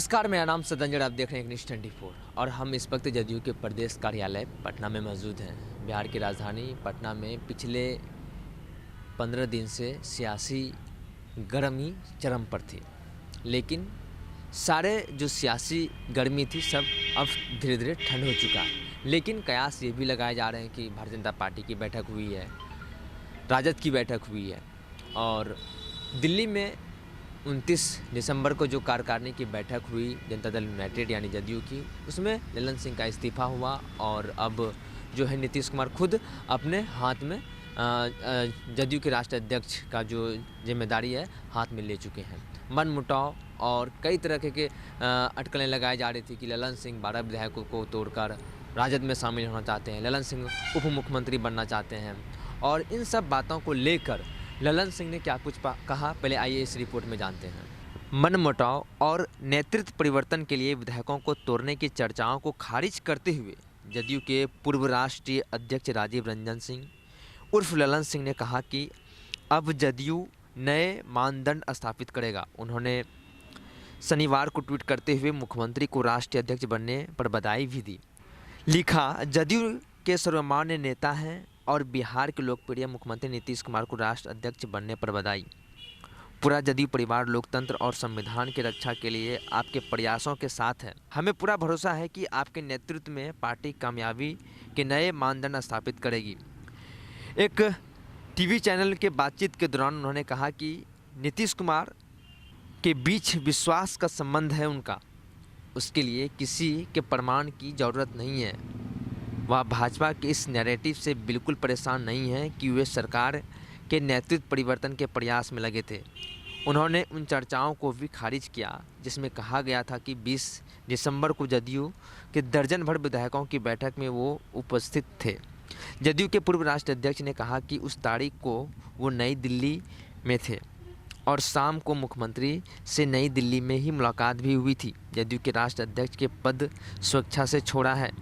नमस्कार, मेरा नाम सदंजड़, आप देख रहे हैं न्यूज़ 24 और हम इस वक्त जदयू के प्रदेश कार्यालय पटना में मौजूद हैं। बिहार की राजधानी पटना में पिछले 15 दिन से सियासी गर्मी चरम पर थी, लेकिन सारे जो सियासी गर्मी थी सब अब धीरे धीरे ठंड हो चुका है। लेकिन कयास ये भी लगाए जा रहे हैं कि भारतीय जनता पार्टी की बैठक हुई है, राजद की बैठक हुई है और दिल्ली में 29 दिसंबर को जो कार्यकारिणी की बैठक हुई जनता दल यूनाइटेड यानी जदयू की, उसमें ललन सिंह का इस्तीफा हुआ और अब जो है नीतीश कुमार खुद अपने हाथ में जदयू के राष्ट्रीय अध्यक्ष का जो जिम्मेदारी है हाथ में ले चुके हैं। मन मुटाव और कई तरह के अटकलें लगाई जा रही थी कि ललन सिंह 12 विधायकों को तोड़कर राजद में शामिल होना चाहते हैं, ललन सिंह उप मुख्यमंत्री बनना चाहते हैं और इन सब बातों को लेकर ललन सिंह ने क्या कुछ कहा, पहले आइए इस रिपोर्ट में जानते हैं। मनमुटाव और नेतृत्व परिवर्तन के लिए विधायकों को तोड़ने की चर्चाओं को खारिज करते हुए जदयू के पूर्व राष्ट्रीय अध्यक्ष राजीव रंजन सिंह उर्फ ललन सिंह ने कहा कि अब जदयू नए मानदंड स्थापित करेगा। उन्होंने शनिवार को ट्वीट करते हुए मुख्यमंत्री को राष्ट्रीय अध्यक्ष बनने पर बधाई भी दी। लिखा, जदयू के सर्वमान्य नेता हैं और बिहार के लोकप्रिय मुख्यमंत्री नीतीश कुमार को राष्ट्र अध्यक्ष बनने पर बधाई। पूरा जदयू परिवार लोकतंत्र और संविधान की रक्षा के लिए आपके प्रयासों के साथ है। हमें पूरा भरोसा है कि आपके नेतृत्व में पार्टी कामयाबी के नए मानदंड स्थापित करेगी। एक टीवी चैनल के बातचीत के दौरान उन्होंने कहा कि नीतीश कुमार के बीच विश्वास का संबंध है उनका, उसके लिए किसी के प्रमाण की ज़रूरत नहीं है। वह भाजपा के इस नैरेटिव से बिल्कुल परेशान नहीं है कि वे सरकार के नेतृत्व परिवर्तन के प्रयास में लगे थे। उन्होंने उन चर्चाओं को भी खारिज किया जिसमें कहा गया था कि 20 दिसंबर को जदयू के दर्जन भर विधायकों की बैठक में वो उपस्थित थे। जदयू के पूर्व राष्ट्रीय अध्यक्ष ने कहा कि उस तारीख को वो नई दिल्ली में थे और शाम को मुख्यमंत्री से नई दिल्ली में ही मुलाकात भी हुई थी। जदयू के राष्ट्रीय अध्यक्ष के पद स्वेच्छा से छोड़ा है।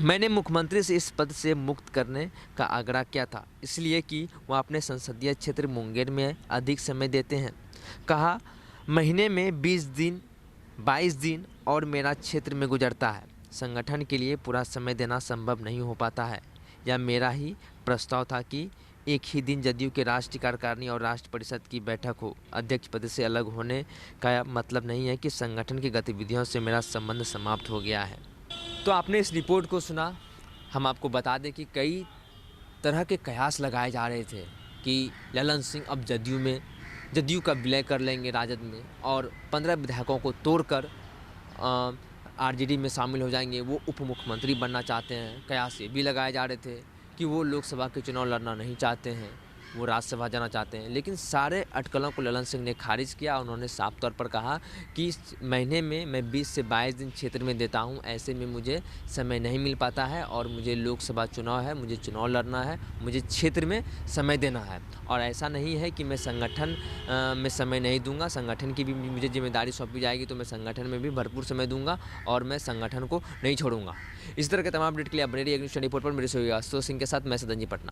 मैंने मुख्यमंत्री से इस पद से मुक्त करने का आग्रह किया था, इसलिए कि वह अपने संसदीय क्षेत्र मुंगेर में अधिक समय देते हैं। कहा, महीने में 20 दिन 22 दिन और मेरा क्षेत्र में गुजरता है। संगठन के लिए पूरा समय देना संभव नहीं हो पाता है। यह मेरा ही प्रस्ताव था कि एक ही दिन जदयू के राष्ट्रीय कार्यकारिणी और राष्ट्र परिषद की बैठक हो। अध्यक्ष पद से अलग होने का मतलब नहीं है कि संगठन की गतिविधियों से मेरा संबंध समाप्त हो गया है। तो आपने इस रिपोर्ट को सुना। हम आपको बता दें कि कई तरह के कयास लगाए जा रहे थे कि ललन सिंह अब जदयू का विलय कर लेंगे राजद में और 15 विधायकों को तोड़कर आरजेडी में शामिल हो जाएंगे। वो उप मुख्यमंत्री बनना चाहते हैं। कयास ये भी लगाए जा रहे थे कि वो लोकसभा के चुनाव लड़ना नहीं चाहते हैं, वो राज्यसभा जाना चाहते हैं। लेकिन सारे अटकलों को ललन सिंह ने खारिज किया। उन्होंने साफ तौर पर कहा कि इस महीने में मैं 20 से 22 दिन क्षेत्र में देता हूं, ऐसे में मुझे समय नहीं मिल पाता है और मुझे लोकसभा चुनाव है, मुझे चुनाव लड़ना है, मुझे क्षेत्र में समय देना है। और ऐसा नहीं है कि मैं संगठन में समय नहीं दूंगा, संगठन की भी मुझे जिम्मेदारी सौंपी जाएगी तो मैं संगठन में भी भरपूर समय दूंगा और मैं संगठन को नहीं छोड़ूंगा। इस तरह के तमाम अपडेट के लिए आप रेडी न्यूज़ 24 पर मेरे सहयोगी आशुतोष सिंह के साथ मैं सदंजी पटना।